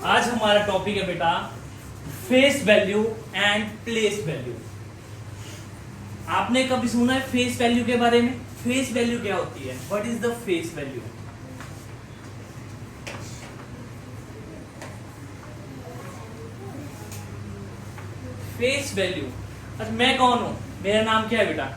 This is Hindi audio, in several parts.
आज हमारा टॉपिक है बेटा face value and place value. आपने कभी सुना है फेस वैल्यू के बारे में? फेस वैल्यू क्या होती है? What is the face value? Face value. अच्छा, मैं कौन हूं? मेरा नाम क्या है बेटा?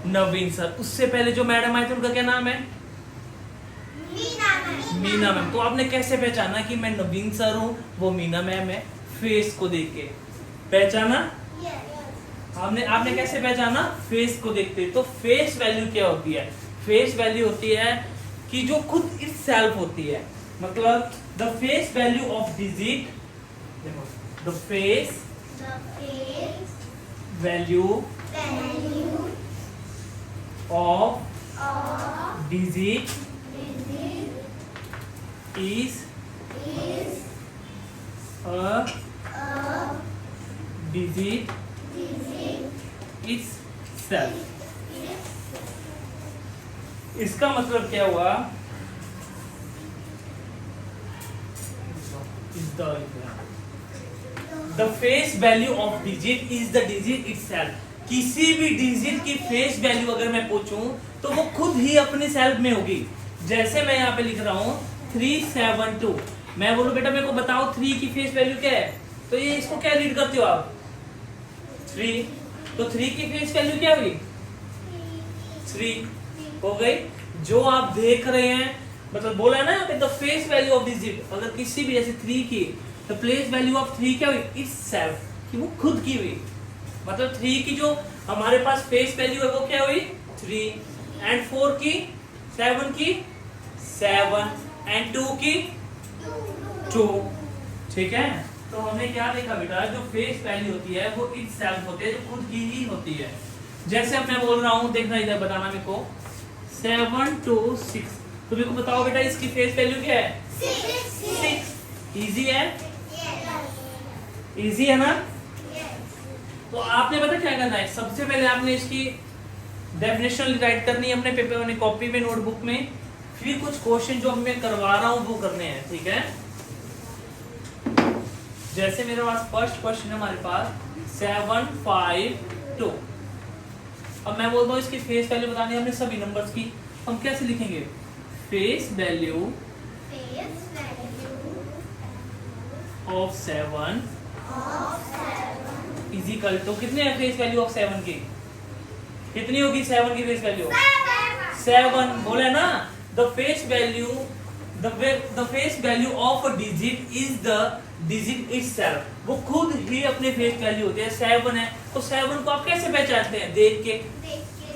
नवीन सर। उससे पहले जो मैडम आए थे उनका क्या नाम है? मीना मैम। तो आपने कैसे पहचाना कि मैं नवीन सर हूँ, वो मीना मैम है? फेस को देख के पहचाना? आपने कैसे पहचाना? फेस को देखते। तो फेस वैल्यू क्या होती है? फेस वैल्यू होती है कि जो खुद इटसेल्फ होती है, मतलब the face value of digit. देखो, the face value of digit is a digit itself। इसका मतलब क्या हुआ? The face value of digit is the digit itself. किसी भी डिजिट की फेस वैल्यू अगर मैं पूछूं तो वो खुद ही अपने सेल्फ में होगी। जैसे मैं यहाँ पे लिख रहा हूं 372, मैं बोलूं बेटा मेरे को बताओ 3 की फेस वैल्यू क्या है, तो ये इसको क्या रीड करते हो आप? 3। तो 3 की फेस वैल्यू क्या हुई? 3 हो गई। जो आप देख रहे हैं, मतलब बोला ना the face value of digit, अगर किसी भी जैसे 3 की, तो प्लेस वैल्यू ऑफ 3 क्या हुई? इटसेल्फ, कि वो खुद की हुई। मतलब 3 की जो हमारे पास फेस वैल्यू है वो क्या हुई? 3। एंड 4 की, 7 की 7, एंड 2 की 2। ठीक है। तो हमने क्या देखा बेटा? जो फेस वैल्यू होती है वो इटसेल्फ होती है, जो खुद की ही होती है। जैसे अब मैं बोल रहा हूं, देखना इधर, बताना मेरे को 7 to 6। तो मेरे को बताओ बेटा इसकी फेस वैल्यू क्या है? 6। इजी है? इजी है ना? तो आपने पता क्या करना है? सबसे पहले आपने इसकी डेफिनेशन राइट करनी है अपने पेपर में, कॉपी में, नोटबुक में। फिर कुछ क्वेश्चन जो मैं करवा रहा हूं वो करने हैं। ठीक है। जैसे मेरे पास फर्स्ट क्वेश्चन है हमारे पास 752। अब मैं बोलता हूँ इसकी फेस वैल्यू बतानी है हमने सभी नंबर्स की। हम कैसे लिखेंगे? Face value of 7 is equal to, कितने है फेस वैल्यू ऑफ 7 की? कितनी होगी 7 की फेस वैल्यू? 7। बोले ना the face value of a digit is the digit itself। वो खुद ही अपने फेस वैल्यू होती है। 7 है तो 7 को आप कैसे पहचानते हैं? देख के।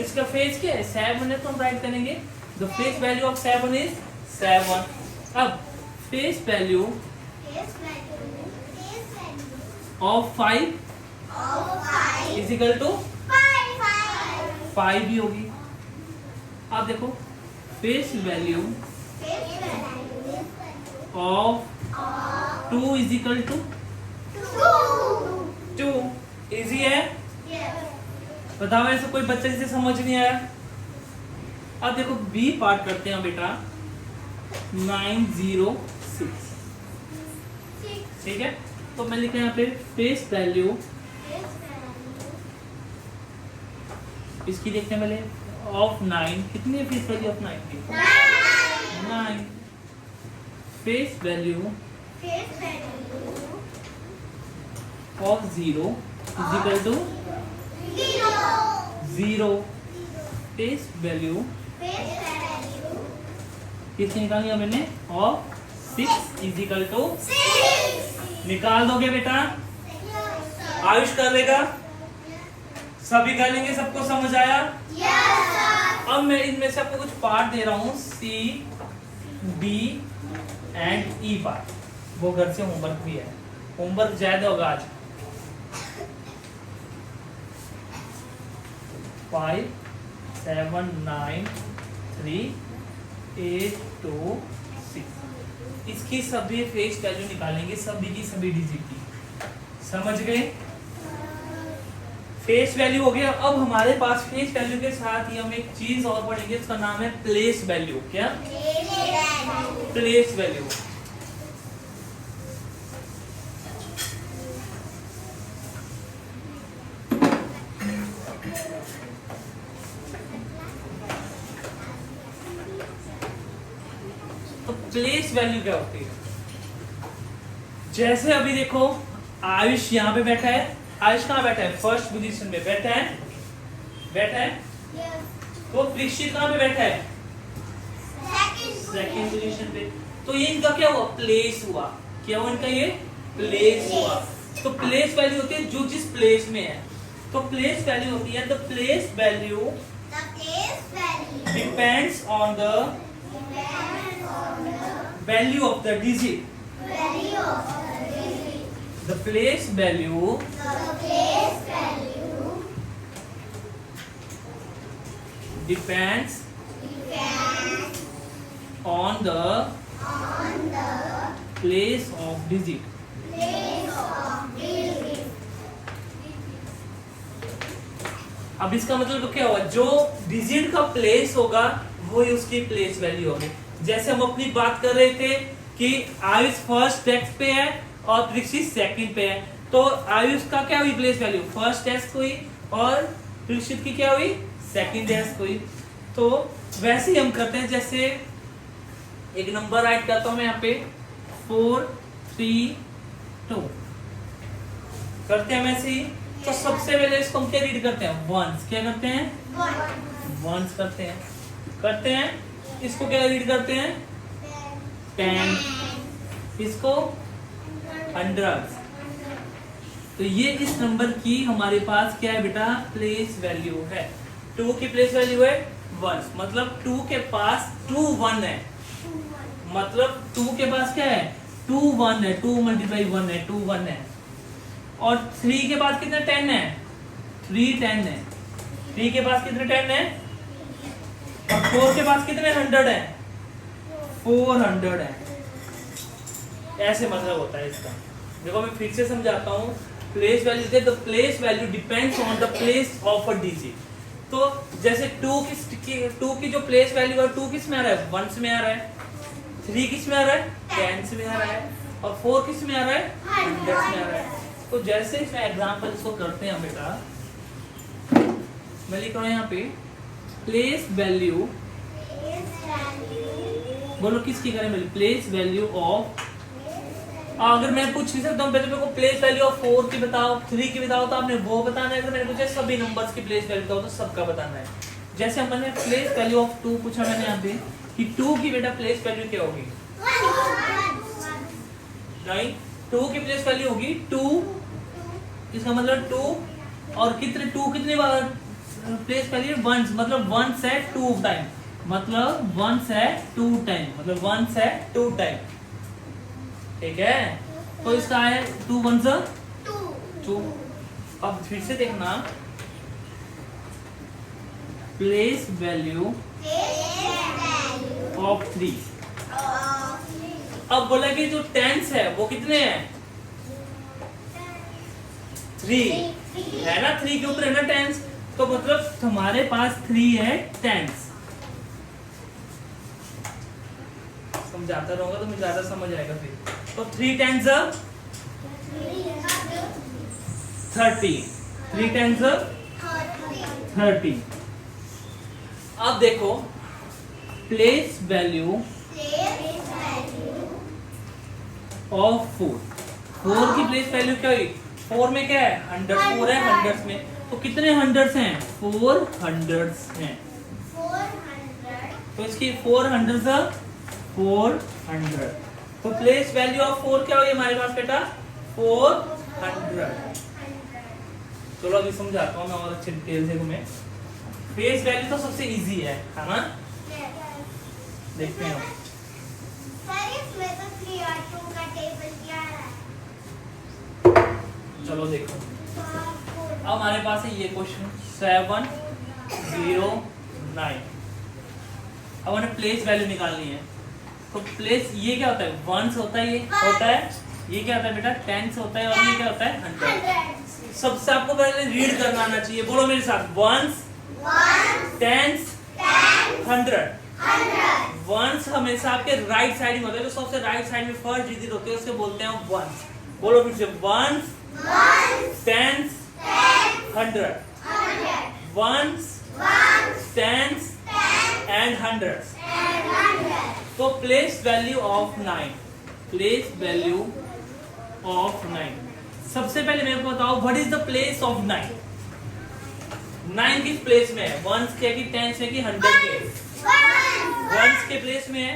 इसका फेस क्या है? 7 है तो हम राइट करेंगे the face value of 7 is 7। अब face value of 5 is equal to 5 ही होगी। आप देखो face value of 2 is equal to 2। Easy है? बताओ ऐसे कोई बच्चे जिसे समझ नहीं आया? अब देखो बी पार्ट करते हैं बेटा 906। ठीक है। तो मैं लिखा यहाँ पे फेस वैल्यू इसकी देखते हैं पहले ऑफ 9। कितनी है फेस वैल्यू ऑफ 9 की? 9। Face value of 0 is equal to 0। Face value किसकी निकाली है मैंने? Of 6 is equal to 6। निकाल दोगे बेटा? आयुष कर लेगा? सभी कर लेंगे? सबको समझ आया? अब मैं इनमें से आपको कुछ पार्ट दे रहा हूं, सी, डी एंड ई पार्ट। वो घर से होमवर्क भी है, होमवर्क ज्यादा होगा आज। 5 7 9 3 8 2 6। इसकी सभी फेस वैल्यू निकालेंगे, सभी की सभी डिजिट की। समझ गए? फेस वैल्यू हो गया। अब हमारे पास फेस वैल्यू के साथ ही हम एक चीज और पढ़ेंगे, उसका नाम है प्लेस वैल्यू। क्या? Place value. प्लेस वैल्यू क्या होती है? जैसे अभी देखो आयुष यहाँ पे बैठा है, आयुष कहाँ बैठा है? फर्स्ट पोजीशन पे बैठा है, बैठा है। तो परीक्षित कहाँ पे बैठा है? सेकंड पोजीशन पे। तो ये इनका क्या हुआ? प्लेस हुआ। क्या हुआ इनका? ये प्लेस हुआ। तो प्लेस वैल्यू होती है जो जिस प्लेस में है। तो प्लेस वैल्यू होती है the place value depends on the value of the digit. The place value depends on the place of digit. अब इसका मतलब क्या हुआ? जो डिजिट का प्लेस होगा वही उसकी प्लेस वैल्यू होगी। जैसे हम अपनी बात कर रहे थे कि आयुष फर्स्ट डेस्क पे है और परीक्षित सेकंड पे है, तो आयुष का क्या हुई प्लेस वैल्यू? फर्स्ट डेस्क हुई और परीक्षित की क्या हुई? सेकंड डेस्क हुई। तो वैसे ही हम करते हैं। जैसे एक नंबर राइट करता हूं मैं यहाँ पे 4 3 2 करते हैं वैसे ही। तो सबसे पहले इसको हम क्या रीड करते हैं? वंस। क्या करते हैं? वंस करते हैं। इसको क्या रीड करते हैं? 10। इसको 100। तो ये इस नंबर की हमारे पास क्या है बेटा? प्लेस वैल्यू है। 2 की प्लेस वैल्यू है 1, मतलब 2 के पास 2 1 है। मतलब 2 के पास क्या है? 2 1 है। 2 मल्टीप्लाई 1 है, 2 1 है। और 3 के पास कितने 10 है? 3 10 है। 3 के पास कितने 10 है? और 4 के पास कितने 100 है? 400 है। ऐसे मतलब होता है इसका। देखो मैं फिर से समझाता हूँ। Place value the place value depends on the place of a digit. तो जैसे 2 की जो प्लेस वैल्यू है 2 किस में आ रहा है? 1 में आ रहा है। 3 किस में आ रहा है? 10 में आ रहा है। और 4 किस में आ रहा है? 100 में आ रहा है। तो जैसे इसमें एग्जांपल इसको करते हैं बेटा, मैं लिख रहा हूँ यहाँ पे प्लेस वैल्यू। बोलो किसकी करें? मेरी प्लेस वैल्यू ऑफ। अगर मैं पूछ नहीं सकता हूँ पहले मेरे को प्लेस वैल्यू ऑफ 4 की बताओ, 3 की बताओ, तो आपने वो बताना है। अगर मैंने पूछा सभी नंबर्स की प्लेस वैल्यू बताओ तो सबका बताना है। जैसे हमने प्लेस वैल्यू ऑफ 2 पूछा मैंने यहाँ पे कि 2 की बेटा प्लेस वैल्यू क्या होगी? नहीं, 2 की प्लेस वैल्यू होगी 2। इसका मतलब 2 और कितने बार प्लेस वैल्यू? 1, मतलब 1 है 2 टाइम, मतलब 1 है 2 टाइम, मतलब 1 है 2 टाइम। ठीक है, तो इसका है 2 1 2। अब फिर से देखना प्लेस वैल्यू ऑफ 3। अब बोला कि जो टेंस है वो कितने हैं? 3 है ना। 3 के ऊपर है ना टेंस, तो मतलब हमारे पास 3 है टेंस। समझाता रहूंगा तो मुझे ज्यादा समझ आएगा फिर। तो 3 टेंस 30। 3 टेंस 30। अब देखो प्लेस वैल्यू ऑफ 4 की प्लेस वैल्यू क्या हुई? 4 में क्या है? 100। 4 है 100 में, तो कितने 100 हैं? 400 हैं। तो इसकी 400 400। तो प्लेस वैल्यू ऑफ 4 क्या हुई हमारे पास बेटा? 400। चलो अभी समझाता हूँ मैं और अच्छे डिटेल से तुम्हें। प्लेस वैल्यू तो सबसे इजी है ना? देखते हैं चलो देखो। अब हमारे पास है ये क्वेश्चन 7 0 9। अब हमें प्लेस वैल्यू निकालनी है। तो प्लेस ये क्या होता है? 1 होता है, ये होता है, ये क्या होता है बेटा? 10 होता है, और ये क्या होता है? 100। सबसे आपको पहले रीड करना आना चाहिए। बोलो मेरे साथ 1 10 100। 1 हमेशा आपके राइट साइड में होता है, तो सबसे राइट साइड में फर्स्ट डिजिट होते हैं, उसके बोलते हैं 1। बोलो फिर से 1 10 100। 1 10 and 100। तो place value of 9, place value of 9। सबसे पहले मेरे को बताओ what is the place of 9? 9 किस प्लेस में है? वंस के कि टेंस है कि 100 के? वंस के प्लेस में है।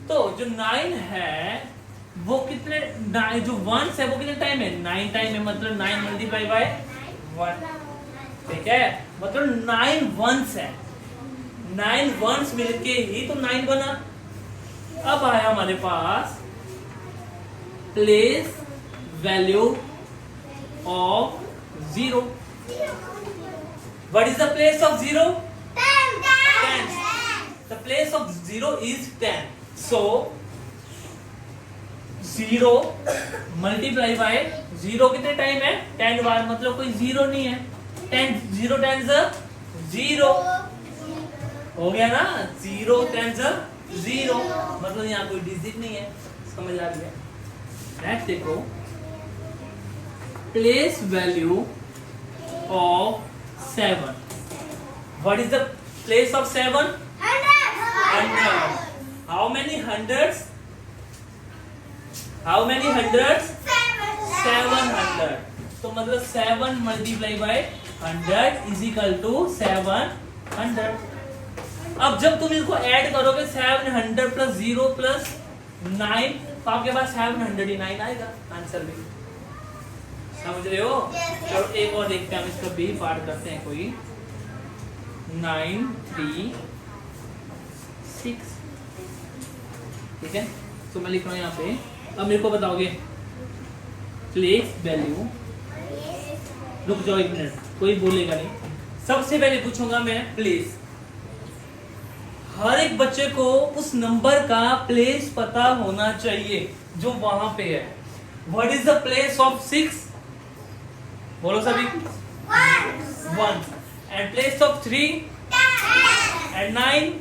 तो जो 9 है वो कितने, जो वंस है वो कितने टाइम है? 9 टाइम है, मतलब 9 मल्टीप्लाई बाय 1, ठीक है, मतलब 9 वंस है, 9 वंस मिलके ही तो 9 बना। अब आया हमारे पास place value of 0। What is the place of 0? 10. The place of 0 is 10. So 0 multiply by 0 कितने टाइम है? 10 बार, मतलब कोई 0 नहीं है। 10 0 10 0 हो गया ना, 0 10 0, मतलब यहाँ कोई डिजिट नहीं है। समझ आ गया? नेक्स्ट देखो, place value of 7। What is the place of 7? 100. How many hundreds? How many hundreds? 700. तो मतलब 7 multiply by 100 is equal to 700। अब जब तुम इसको ऐड करोगे 700 प्लस 0 प्लस 9, तो आपके पास 709 आएगा आंसर भी। समझ रहे हो? चलो एक और देखते हैं, हम इसका भी पार्ट करते हैं। कोई 9 3 6, ठीक है। तो मैं लिख रहा हूँ यहाँ पे। अब मेरे को बताओगे प्लेस वैल्यू, रुक जाओ एक मिनट, कोई बोलेगा नहीं। सबसे पहले पूछूंगा मैं प्लेस। हर एक बच्चे को उस नंबर का प्लेस पता होना चाहिए जो वहां पे है। What is the place of 6? बोलो सभी। 1. And place of 3 and 9।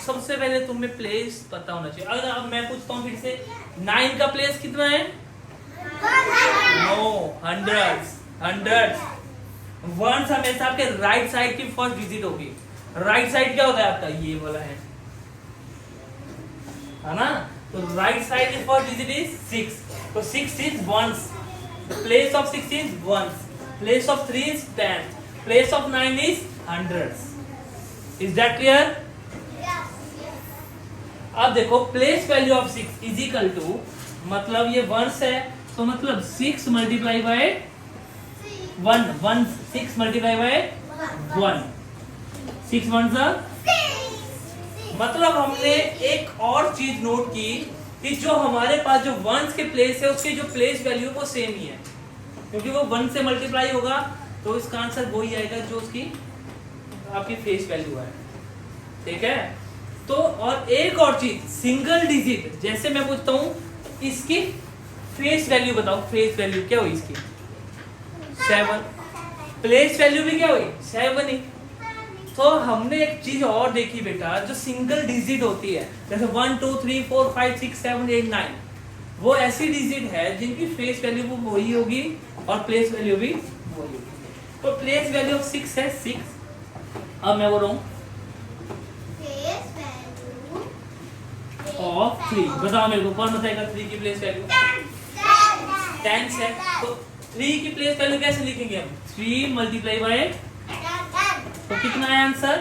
सबसे पहले तुम्हें प्लेस पता होना चाहिए। अगर अब मैं पूछता हूँ फिर से, 9 का प्लेस कितना है? No, hundreds. वंस हमेशा आपके राइट साइड की फर्स्ट डिजिट होगी। राइट साइड क्या होता है आपका? ये वाला है ना? तो राइट साइड की फर्स्ट डिजिट इज 6, तो 6 is ones. Place of 6 is ones, place of 3 is 10, place of 9 is hundreds. Is that clear? अब देखो place value of 6 is equal to, मतलब ये वंस है तो मतलब 6 मल्टीप्लाई बाय 1, 6 मल्टीप्लाई बाय 1, 6 1 मतलब हमने एक और चीज नोट की कि जो हमारे पास जो वंस के प्लेस है उसकी जो प्लेस वैल्यू वो सेम ही है, क्योंकि वो 1 से मल्टीप्लाई होगा तो इसका आंसर वही आएगा जो उसकी आपकी फेस वैल्यू है, ठीक है। तो और एक और चीज, सिंगल डिजिट, जैसे मैं पूछता हूं इसकी फेस वैल्यू बताओ, फेस वैल्यू क्या हुई इसकी? 7। प्लेस वैल्यू भी क्या हुई? 7 ही। तो हमने एक चीज और देखी बेटा, जो सिंगल डिजिट होती है जैसे 1 2 3 4 5 6 7 8 9, वो ऐसी डिजिट है जिनकी फेस वैल्यू वो वही होगी और प्लेस वैल्यू भी वही होगी। तो प्लेस वैल्यू ऑफ 6 है 6। अब मैं बोल रहा हूँ ऑफ 3, बताओ मेरे को कौन बताएगा 3 की प्लेस वैल्यू? 10 है। तो 3 की प्लेस वैल्यू कैसे लिखेंगे हम? 3 मल्टीप्लाई बाय, तो कितना है आंसर?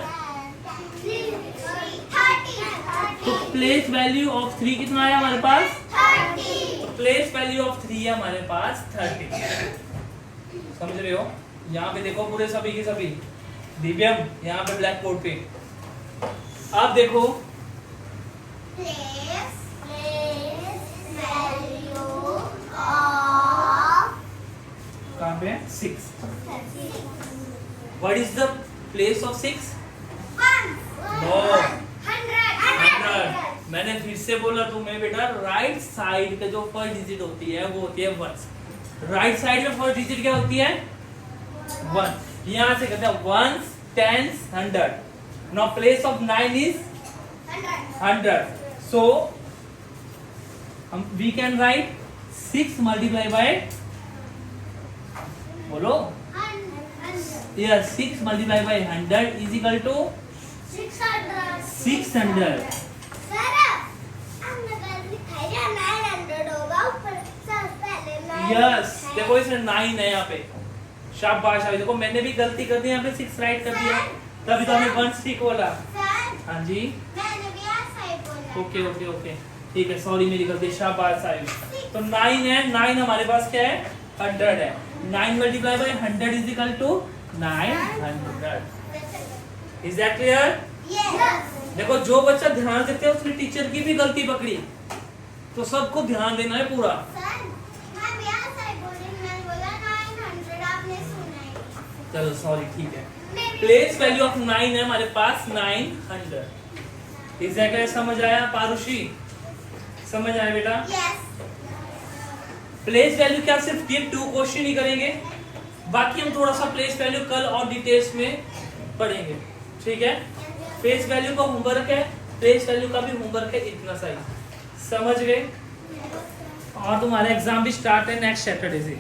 तो प्लेस वैल्यू ऑफ 3 कितना आया हमारे पास? 30। तो प्लेस वैल्यू ऑफ 3 है हमारे पास 30। समझ रहे हो? यहाँ पे देखो पूरे सभी के सभी दिव्यम, यहाँ पे ब्लैक बोर्ड पे आप देखो कहाँ पे? 6। What is the place of 6? No, 100। मैंने फिर से बोला तुम्हें बेटा, राइट साइड का जो फर्स्ट डिजिट होती है वो होती है 1। राइट साइड में फर्स्ट डिजिट क्या होती है? 1। यहाँ से कहते हैं 1 10 100। Now place of 9 is 100। So we can write 6 multiply by, बोलो, yes, 6 multiply by 100 is equal to 600। Yes, देखो इसमें 9 है यहाँ पे। शाबाश अभी, देखो मैंने भी गलती कर दी यहाँ पे, 6 राइट कर दिया, तभी तो हमें 1 ठीक बोला। हाँ जी, ओके ओके ओके, ठीक है, सॉरी मेरी गलती, शाबाश साहिब। तो 9 है, 9 हमारे पास क्या है, 100 है। 9 multiply by 100 is equal to 900। Is that clear? देखो जो बच्चा ध्यान देते हैं उसने टीचर की भी गलती पकड़ी, तो सबको ध्यान देना है पूरा। चलो सॉरी, ठीक है। प्लेस वैल्यू ऑफ 9 है हमारे पास 900। Is that clear? समझ आया पारुषी? समझ आया बेटा? प्लेस वैल्यू क्या सिर्फ गिव टू क्वेश्चन ही करेंगे, बाकी हम थोड़ा सा प्लेस वैल्यू कल और डिटेल्स में पढ़ेंगे, ठीक है? फेस वैल्यू का होमवर्क है, प्लेस वैल्यू का भी होमवर्क है, इतना सही। समझ गए? और तुम्हारा एग्जाम भी स्टार्ट है नेक्स्ट सैटरडे से।